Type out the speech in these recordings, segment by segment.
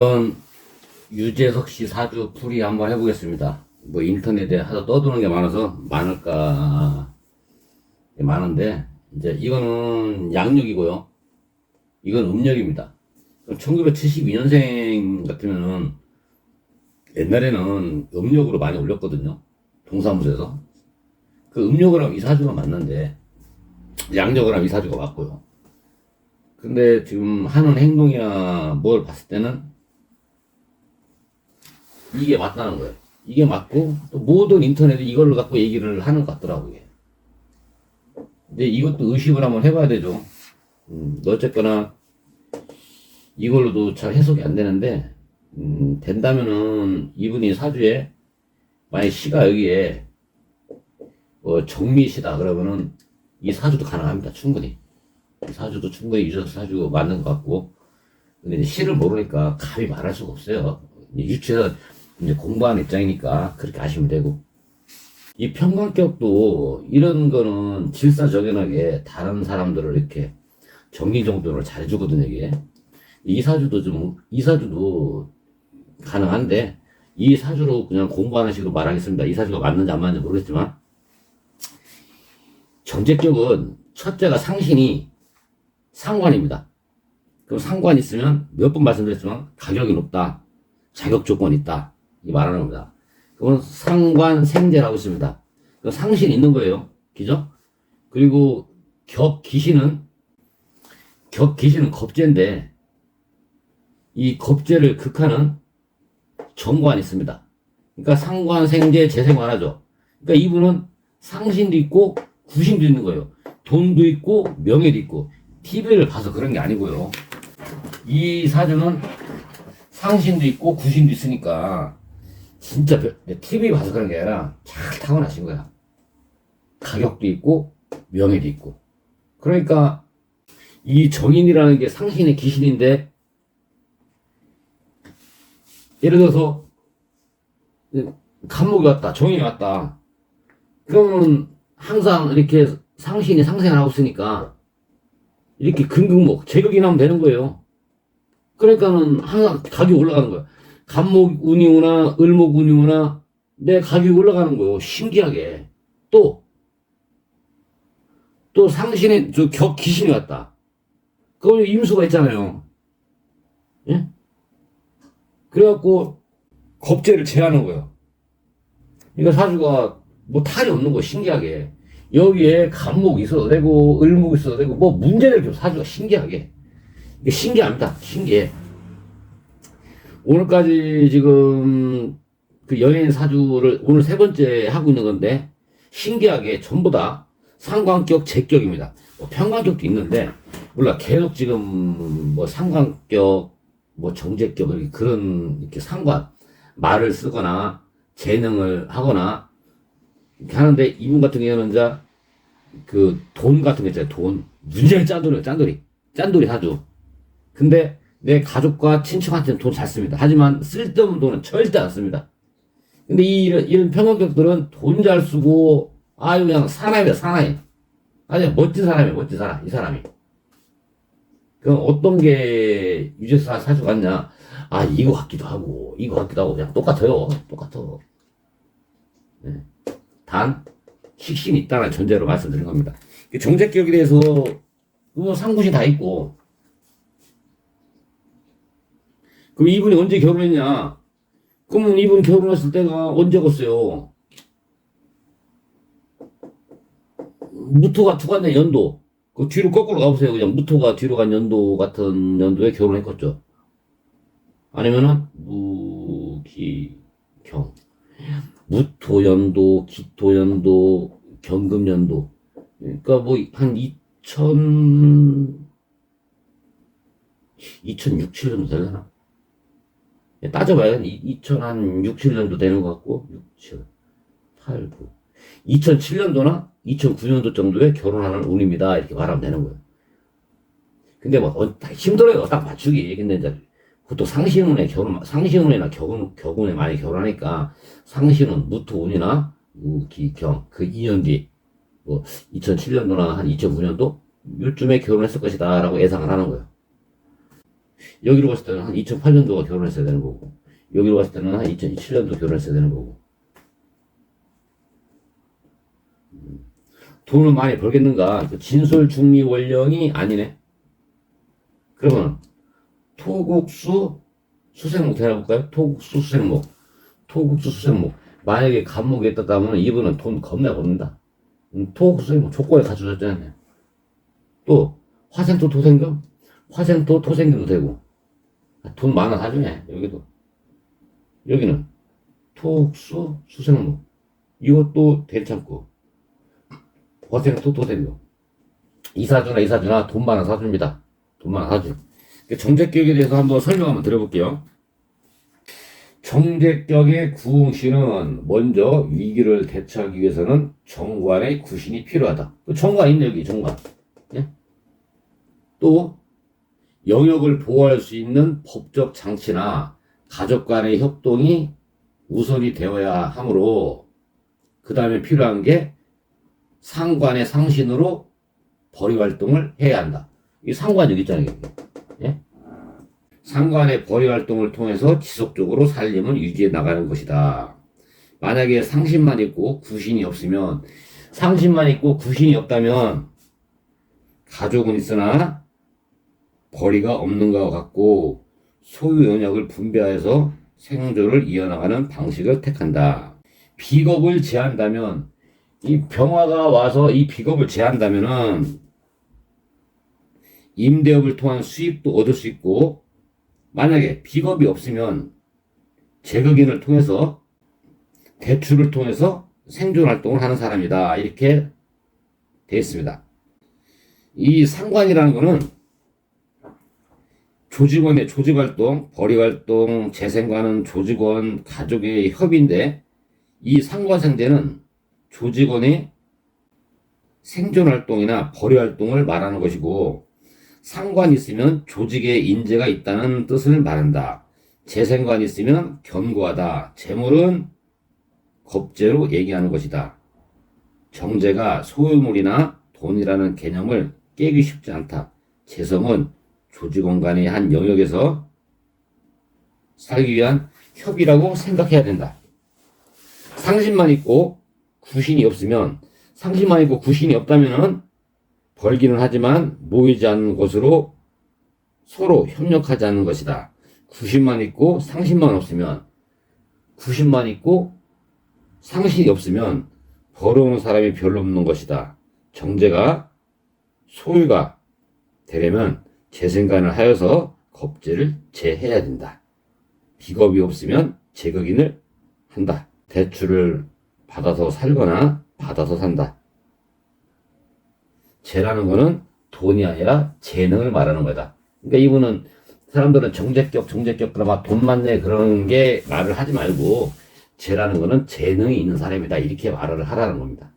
이번 유재석 씨 사주 풀이 한번 해보겠습니다. 뭐 인터넷에 하도 떠드는 게 많아서 많은데 이제 이거는 양력이고요. 이건 음력입니다. 1972년생 같으면은 옛날에는 음력으로 많이 올렸거든요. 동사무소에서. 그 음력을 하면 이 사주가 맞는데 양력을 하면 이 사주가 맞고요. 근데 지금 하는 행동이나 뭘 봤을 때는 이게 맞다는 거예요. 이게 맞고 또 모든 인터넷에 이걸로 갖고 얘기를 하는 것 같더라고요. 근데 이것도 의식을 한번 해봐야 되죠. 어쨌거나 이걸로도 잘 해석이 안 되는데 된다면은 이분이 사주에 만약 시가 여기에 정미시다 그러면은 이 사주도 가능합니다. 충분히 이 사주도 충분히 유전 사주 맞는 것 같고, 근데 이제 시를 모르니까 감히 말할 수가 없어요. 유추해서 이제 공부하는 입장이니까 그렇게 아시면 되고, 이 평간격도 이런 거는 질사정연하게 다른 사람들을 이렇게 정리정돈을 잘해주거든요. 이게 이 사주도 가능한데 이 사주로 그냥 공부하는 식으로 말하겠습니다. 이 사주가 맞는지 안 맞는지 모르겠지만, 정제격은 첫째가 상신이 상관입니다. 그럼 상관 있으면 몇 번 말씀드렸지만 가격이 높다, 자격 조건이 있다, 이 말하는 겁니다. 그건 상관생제라고 있습니다. 그 상신 있는 거예요. 그죠? 그리고 격기신은 겁재인데 이 겁재를 극하는 정관이 있습니다. 그러니까 상관생제 재생관하죠. 그러니까 이분은 상신도 있고 구신도 있는 거예요. 돈도 있고 명예도 있고. TV를 봐서 그런 게 아니고요. 이 사주는 상신도 있고 구신도 있으니까 진짜 TV 봐서 그런 게 아니라 잘 타고나신 거야. 가격도 있고 명예도 있고. 그러니까 이 정인이라는 게 상신의 기신인데, 예를 들어서 간목이 왔다, 정인이 왔다, 그러면 항상 이렇게 상신이 상생을 하고 있으니까 이렇게 금극목 제격이 나면 되는 거예요. 그러니까는 항상 가격이 올라가는 거야. 간목 운이 오나 을목 운이 오나 내 가격이 올라가는 거예요. 신기하게. 또 상신의 격 기신이 왔다. 그거 임수가 있잖아요. 예? 그래갖고 겁재를 제하는 거예요. 그러니까 사주가 뭐 탈이 없는 거 신기하게. 여기에 간목이 있어도 되고 을목이 있어도 되고 뭐 문제를 좀 사주가 신기하게. 이게 신기합니다. 신기해. 오늘까지 지금 그 연예인 사주를 오늘 세 번째 하고 있는 건데, 신기하게 전부 다 상관격, 제격입니다. 뭐 평관격도 있는데 몰라, 계속 지금 뭐 상관격, 뭐 정제격, 그런 이렇게 상관 말을 쓰거나 재능을 하거나 이렇게 하는데, 이분 같은 경우는 이제 그 돈 같은 거 있잖아요. 돈 문제는 짠돌이 사주. 근데 내 가족과 친척한테는 돈 잘 씁니다. 하지만 쓸데없는 돈은 절대 안 씁니다. 근데 이런 평형격들은 돈 잘 쓰고 아유 그냥 사나이다, 사나이. 아주 멋진 사람이에요. 멋진 사람. 이 사람이. 그럼 어떤 게 유재사 사주 같냐? 아, 이거 같기도 하고 그냥 똑같아요. 똑같아. 네. 단 식신이 있다는 전제로 말씀드린 겁니다. 정제격에 대해서 뭐 상구신 다 있고. 그럼 이분이 언제 결혼했냐? 그러면 이분 결혼했을 때가 언제겠어요? 무토가 투간된 연도. 그 뒤로 거꾸로 가보세요. 그냥 무토가 뒤로 간 연도 같은 연도에 결혼했겠죠. 아니면은 무기경, 무토연도, 기토연도, 경금연도. 그러니까 뭐 한 2006, 7년도 되려나? 따져봐야 2006, 7년도 되는 것 같고, 6, 7, 8, 9. 2007년도나 2009년도 정도에 결혼하는 운입니다. 이렇게 말하면 되는 거예요. 근데 뭐, 힘들어요. 딱 맞추기. 근데 이제, 또 상신운이나 격운에 많이 결혼하니까, 상신운, 무토운이나, 무기경, 그 2년 뒤, 뭐, 2007년도나 한 2009년도? 요쯤에 결혼했을 것이다. 라고 예상을 하는 거예요. 여기로 봤을 때는 한 2008년도가 결혼했어야 되는 거고, 여기로 봤을 때는 한 2007년도 결혼했어야 되는 거고. 돈을 많이 벌겠는가? 진솔중리원령이 아니네. 그러면 토국수 수생목 대나볼까요? 토국수 수생목. 토국수 수생목. 만약에 간목에 있다면 이분은 돈 겁나 버는다. 토국수 수생목 조건에 갖춰졌잖아요. 또 화생토 토생금? 화생토 토생금도 되고. 돈 많아 사주네. 여기도. 여기는 토국수 수생목. 이것도 괜찮고. 화생토 토생금. 이사주나 돈 많아 사줍니다. 돈 많아 사주. 정제격에 대해서 한번 설명 한번 드려볼게요. 정제격의 구웅씨는 먼저 위기를 대처하기 위해서는 정관의 구신이 필요하다. 정관 있네, 여기 정관. 예? 또 영역을 보호할 수 있는 법적 장치나 가족 간의 협동이 우선이 되어야 하므로 그 다음에 필요한 게 상관의 상신으로 벌이 활동을 해야 한다. 이 상관 여기 있잖아요. 예? 상관의 벌이 활동을 통해서 지속적으로 살림을 유지해 나가는 것이다. 만약에 상신만 있고 구신이 없으면, 상신만 있고 구신이 없다면 가족은 있으나 벌이가 없는 것과 같고 소유 영역을 분배해서 생존을 이어나가는 방식을 택한다. 비겁을 제한다면, 이 병화가 와서 이 비겁을 제한다면은 임대업을 통한 수입도 얻을 수 있고, 만약에 비겁이 없으면 재극인을 통해서, 대출을 통해서 생존활동을 하는 사람이다. 이렇게 되어 있습니다. 이 상관이라는 거는 조직원의 조직활동, 벌이활동, 재생관은 조직원, 가족의 협의인데, 이 상관생제는 조직원의 생존활동이나 벌이활동을 말하는 것이고, 상관이 있으면 조직에 인재가 있다는 뜻을 말한다. 재생관이 있으면 견고하다. 재물은 겁재로 얘기하는 것이다. 정제가 소유물이나 돈이라는 개념을 깨기 쉽지 않다. 재성은 조직원 간의 한 영역에서 살기 위한 협의라고 생각해야 된다. 상신만 있고 구신이 없으면, 상신만 있고 구신이 없다면은 벌기는 하지만 모이지 않는 것으로 서로 협력하지 않는 것이다. 구신만 있고 상신만 없으면, 구신만 있고 상신이 없으면 벌어오는 사람이 별로 없는 것이다. 정제가 소유가 되려면 재생관을 하여서 겁재를 제해야 된다. 비겁이 없으면 재극인을 한다. 대출을 받아서 살거나 받아서 산다. 재라는 거는 돈이 아니라 재능을 말하는 거다. 그러니까 이분은, 사람들은 정제격 그러면 돈 많네 그런 게 말을 하지 말고, 재라는 거는 재능이 있는 사람이다. 이렇게 말을 하라는 겁니다.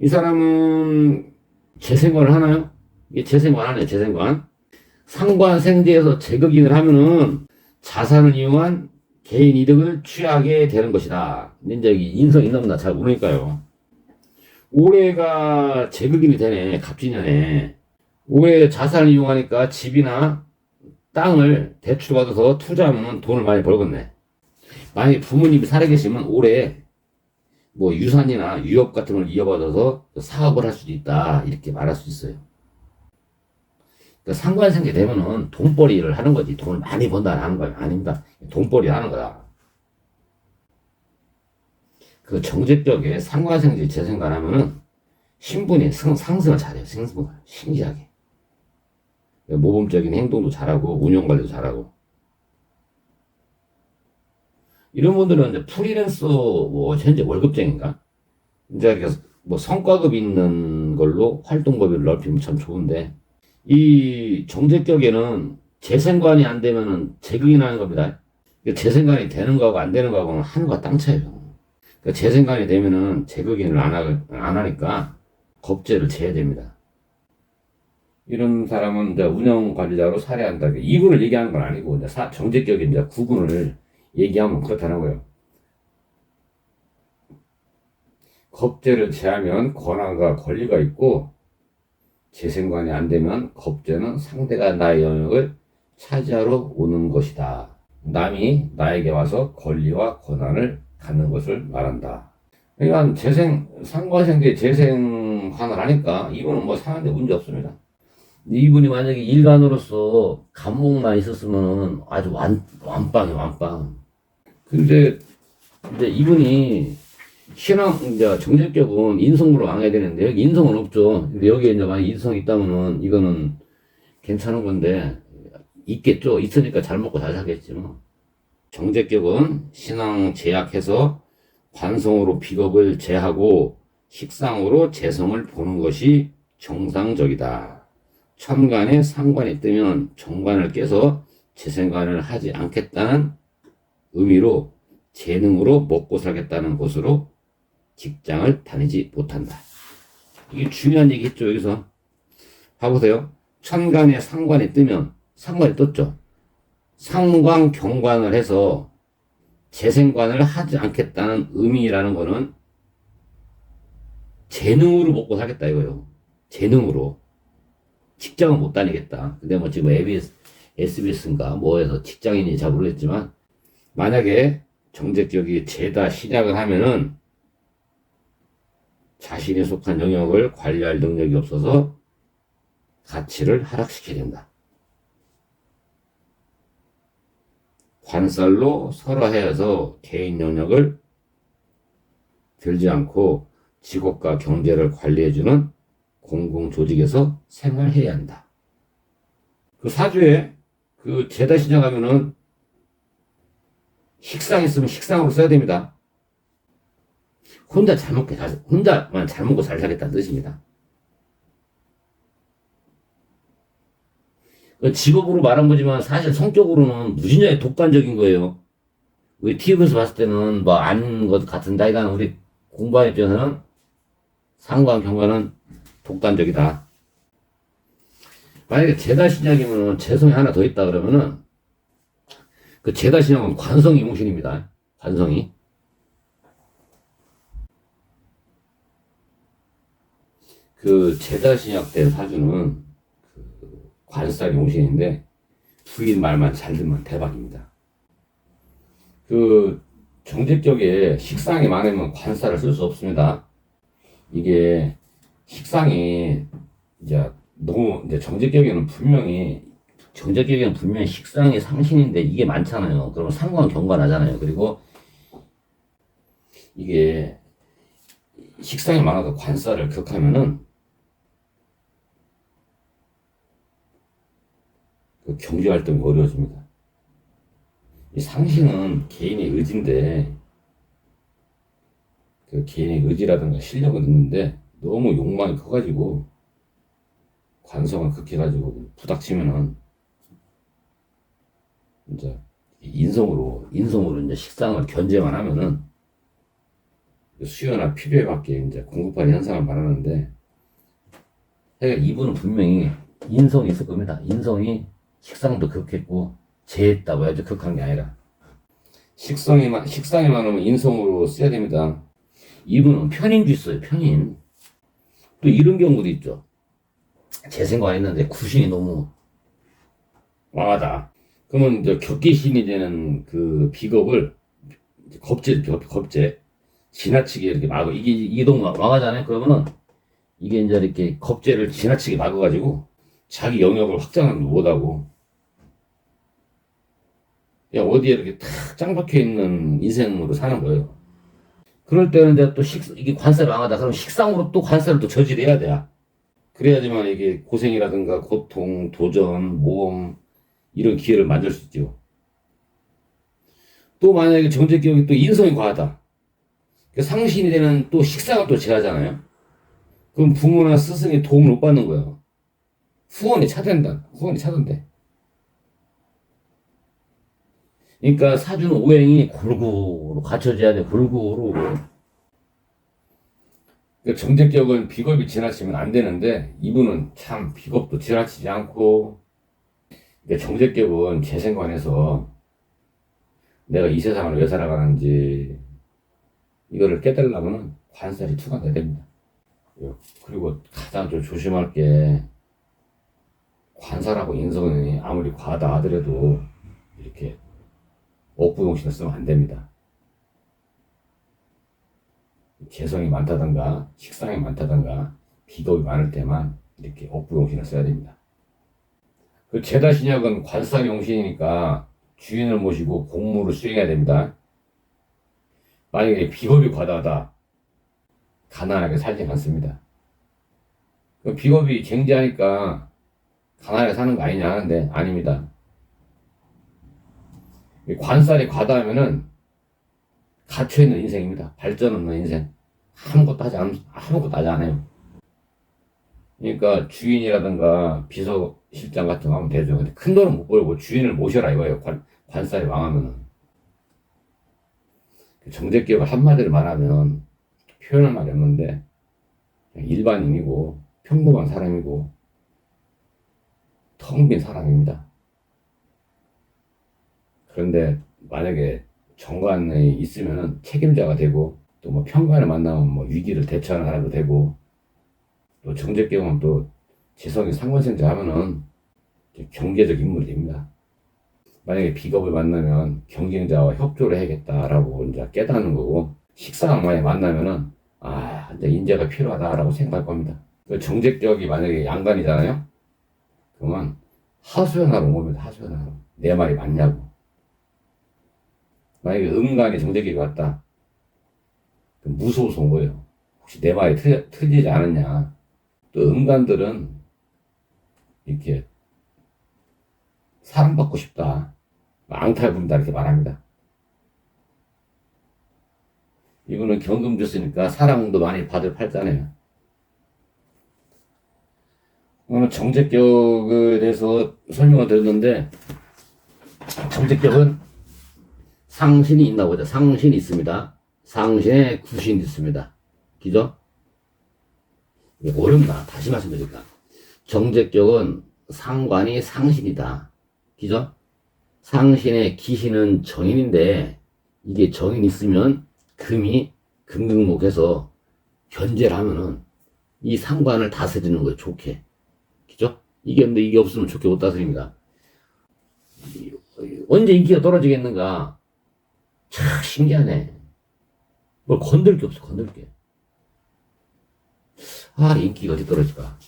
이 사람은 재생관을 하나요? 이게 재생관 하네요. 재생관. 상관생제에서 재극인을 하면은 자산을 이용한 개인 이득을 취하게 되는 것이다. 근데 이제 인성 있나 없나 잘 모르니까요. 올해가 재극인이 되네. 갑진년에. 올해 자산을 이용하니까 집이나 땅을 대출받아서 투자하면 돈을 많이 벌겠네. 만약에 부모님이 살아계시면 올해 뭐 유산이나 유업 같은 걸 이어받아서 사업을 할 수도 있다. 이렇게 말할 수 있어요. 그러니까 상관생제 되면은 돈벌이를 하는 거지. 돈을 많이 번다 하는 거 아닙니다. 돈벌이 하는 거다. 그 정제격에 상관생제 재생관 하면은 신분이 상승을 잘해요. 상승을. 신기하게. 모범적인 행동도 잘하고, 운영관리도 잘하고. 이런 분들은 이제 프리랜서, 뭐, 현재 월급쟁인가? 이제 뭐 성과급 있는 걸로 활동 범위를 넓히면 참 좋은데, 이 정제격에는 재생관이 안 되면은 재극이 나는 겁니다. 재생관이 되는 거하고 안 되는 거하고는 하늘과 땅 차이예요. 그러니까 재생관이 되면은 재극인을 안 하니까 겁재를 재야 됩니다. 이런 사람은 이제 운영관리자로 살해한다. 이분을 얘기하는 건 아니고, 이제 정제격인 이제 구분을 얘기하면 그렇다는 거예요. 겁재를 제하면 권한과 권리가 있고, 재생관이 안 되면 겁재는 상대가 나의 영역을 차지하러 오는 것이다. 남이 나에게 와서 권리와 권한을 갖는 것을 말한다. 그러니까 상관생제 재생환을 하니까 이분은 뭐 사는데 문제 없습니다. 이분이 만약에 일간으로서 감목만 있었으면 아주 완빵이 완빵. 근데 이제 이분이 신앙, 이제 정제격은 인성으로 왕해야 되는데, 여기 인성은 없죠. 근데 여기에 이제 만약 인성이 있다면은, 이거는 괜찮은 건데, 있겠죠. 있으니까 잘 먹고 잘 살겠지, 뭐. 정제격은 신앙 제약해서 관성으로 비겁을 제하고 식상으로 재성을 보는 것이 정상적이다. 천간에 상관이 뜨면 정관을 깨서 재생관을 하지 않겠다는 의미로 재능으로 먹고 살겠다는 것으로 직장을 다니지 못한다. 이게 중요한 얘기겠죠. 여기서 봐보세요. 천간에 상관이 뜨면 상관이 떴죠. 상관 경관을 해서 재생관을 하지 않겠다는 의미라는 거는 재능으로 먹고 살겠다 이거요. 재능으로. 직장은 못 다니겠다. 근데 뭐 지금 SBS인가 뭐해서 직장인이 잘 모르겠지만 만약에 정제격이 재다 시작을 하면은 자신이 속한 영역을 관리할 능력이 없어서 가치를 하락시켜야 된다. 관살로 설화해서 개인 영역을 들지 않고 직업과 경제를 관리해주는 공공조직에서 생활해야 한다. 그 사주에 그 재다 시작하면은 식상 있으면 식상으로 써야 됩니다. 혼자만 잘 먹고 잘 살겠다는 뜻입니다. 직업으로 말한 거지만 사실 성격으로는 무진장에 독단적인 거예요. 우리 TV에서 봤을 때는 뭐 아닌 것 같은데, 하여간 우리 공부하는 입장에서는 상관 경관은 독단적이다. 만약에 재다 신약이면 재성이 하나 더 있다 그러면은 그 재다 신약은 관성이 용신입니다. 관성이. 그 재다 신약 된 사주는 그 관살 용신인데 부인 말만 잘 들면 대박입니다. 그 정제격에 식상이 많으면 관살을 쓸 수 없습니다. 이게 식상이 이제 너무 이제 정제격에는 분명히 식상이 상신인데 이게 많잖아요. 그러면 상관 경관하잖아요. 그리고 이게 식상이 많아서 관살을 극하면은 그 경제 활동이 어려워집니다. 이 상신은 개인의 의지인데 그 개인의 의지라든가 실력은 있는데 너무 욕망이 커가지고 관성을 극해가지고 부닥치면은 이제 인성으로 이제 식상을 견제만 하면은 수요나 필요에 맞게 이제 공급하는 현상을 말하는데, 그러니까 이분은 분명히 인성이 있을 겁니다. 인성이 식상도 극했고 재했다고 해야죠. 극한 게 아니라 식상이 많으면 인성으로 써야 됩니다. 이분은 편인주 있어요. 편인. 또 이런 경우도 있죠. 재생관 했는데 구신이 너무 왕하다. 그러면 이제 격기신이 되는 그 비겁을 겁재 지나치게 이렇게 막어. 이게 너무 왕하잖아요. 그러면은 이게 이제 이렇게 겁재를 지나치게 막아가지고 자기 영역을 확장을 못하고 그냥 어디에 이렇게 탁 짱박혀 있는 인생으로 사는 거예요. 그럴 때는 이제 또 이게 관살이 왕하다. 그럼 식상으로 또 관살을 또 저질해야 돼. 그래야지만 이게 고생이라든가 고통, 도전, 모험 이런 기회를 만들 수 있죠. 또 만약에 정제격이 또 인성이 과하다. 상신이 되는 또 식상을 또 제하잖아요. 그럼 부모나 스승의 도움을 못 받는 거예요. 후원이 차단돼. 그러니까 사주는 오행이 골고루 갖춰져야 돼. 골고루. 그러니까 정제격은 비겁이 지나치면 안 되는데 이분은 참 비겁도 지나치지 않고, 그러니까 정제격은 재생관에서 내가 이 세상을 왜 살아가는지 이거를 깨달으려면 관살이 투과돼야 됩니다. 그리고 가장 좀 조심할 게 관사라고 인성이 아무리 과하다 하더라도 이렇게 억부용신을 쓰면 안 됩니다. 재성이 많다던가 식상이 많다던가 비겁이 많을 때만 이렇게 억부용신을 써야 됩니다. 그 제다신약은 관사용신이니까 주인을 모시고 공무를 수행해야 됩니다. 만약에 비겁이 과다하다, 가난하게 살지 않습니다. 그 비겁이 쟁지하니까 가난하게 사는 거 아니냐 하는데 아닙니다. 관살이 과다하면은 갇혀있는 인생입니다. 발전 없는 인생. 아무것도 하지 않아요. 그러니까 주인이라든가 비서실장 같은 거 하면 되죠. 근데 큰 돈은 못 벌고 주인을 모셔라 이거예요. 관살이 망하면은. 정제기업을 한마디로 말하면 표현할 말이 없는데 일반인이고 평범한 사람이고 텅 빈 사람입니다. 그런데 만약에 정관이 있으면은 책임자가 되고 또 뭐 평관을 만나면 뭐 위기를 대처하는 사람도 되고 또 정제경은 또 재성이 상관생자 하면은 경제적 인물이 됩니다. 만약에 비겁을 만나면 경쟁자와 협조를 해야겠다라고 이제 깨닫는 거고 식상악마에 만나면은 이제 인재가 필요하다라고 생각할 겁니다. 그 정제격이 만약에 양간이잖아요. 그러면 하소연하러 온 겁니다. 하소연하러. 내 말이 맞냐고. 만약에 음간이 정제격이 왔다. 무서워서 온 거예요. 혹시 내 말이 틀리지 않았냐. 또 음간들은 이렇게 사랑받고 싶다. 앙탈 부린다 이렇게 말합니다. 이분은 경금 줬으니까 사랑도 많이 받을 팔자네요. 오늘 정제격에 대해서 설명을 드렸는데 정제격은 상신이 있나 보자. 상신이 있습니다. 상신에 구신이 있습니다. 그죠? 어렵나? 다시 말씀드릴까? 정제격은 상관이 상신이다. 그죠? 상신의 기신은 정인인데 이게 정인 있으면 금이 금극목해서 견제를 하면은 이 상관을 다스리는 거예요. 좋게. 그죠? 근데 이게 없으면 좋게 못 다스립니다. 언제 인기가 떨어지겠는가? 참 신기하네. 뭘 건들 게 없어. 건들 게. 인기가 어디 떨어질까?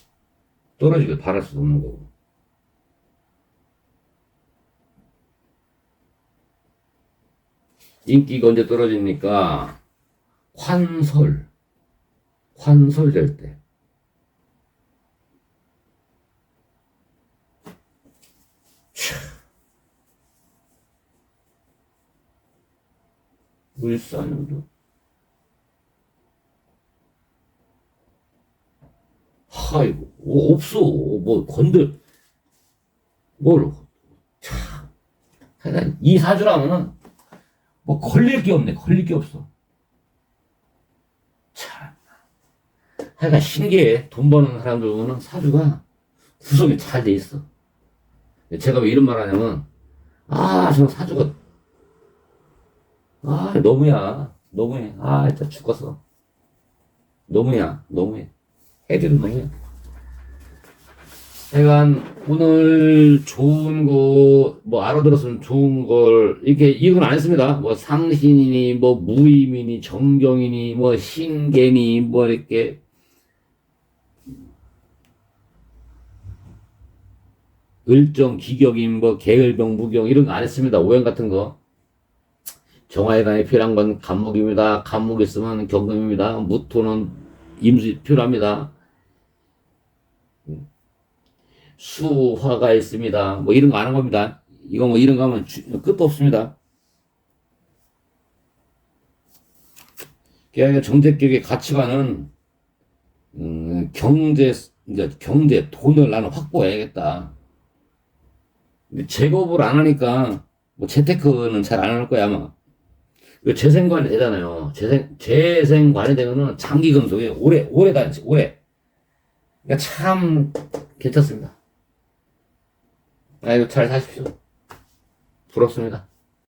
떨어지길 바랄 수도 없는 거고. 인기가 언제 떨어집니까? 환설 될 때. 울산으로. 아이고, 없어. 참. 하여간 이 사주라면은 걸릴 게 없네. 걸릴 게 없어. 참. 하여간 신기해. 돈 버는 사람들 보면 사주가 구성이 잘 돼 있어. 제가 왜 이런 말 하냐면, 저 사주가, 너무야. 너무해. 진짜 죽었어. 너무해. 애들은 너무해. 하여간, 오늘 좋은 거, 알아들었으면 좋은 걸, 이건 안 했습니다. 상신이니, 무임이니, 정경이니, 신계니, 이렇게, 을정, 기격임, 계을병, 무경, 이런 거 안 했습니다. 오행 같은 거. 정화에 관해 필요한 건 간목입니다. 간목 있으면 경금입니다. 무토는 임수 필요합니다. 수화가 있습니다. 이런 거 안 한 겁니다. 이런 거 하면 끝도 없습니다. 정제격의 가치관은, 경제, 돈을 나는 확보해야겠다. 근데 제곱을 안 하니까, 재테크는 잘 안 할 거야, 아마. 재생관이 되잖아요. 재생관이 되면은 장기 금속에 오래 다니지, 오래. 그러니까 참 괜찮습니다. 잘 사십시오. 부럽습니다.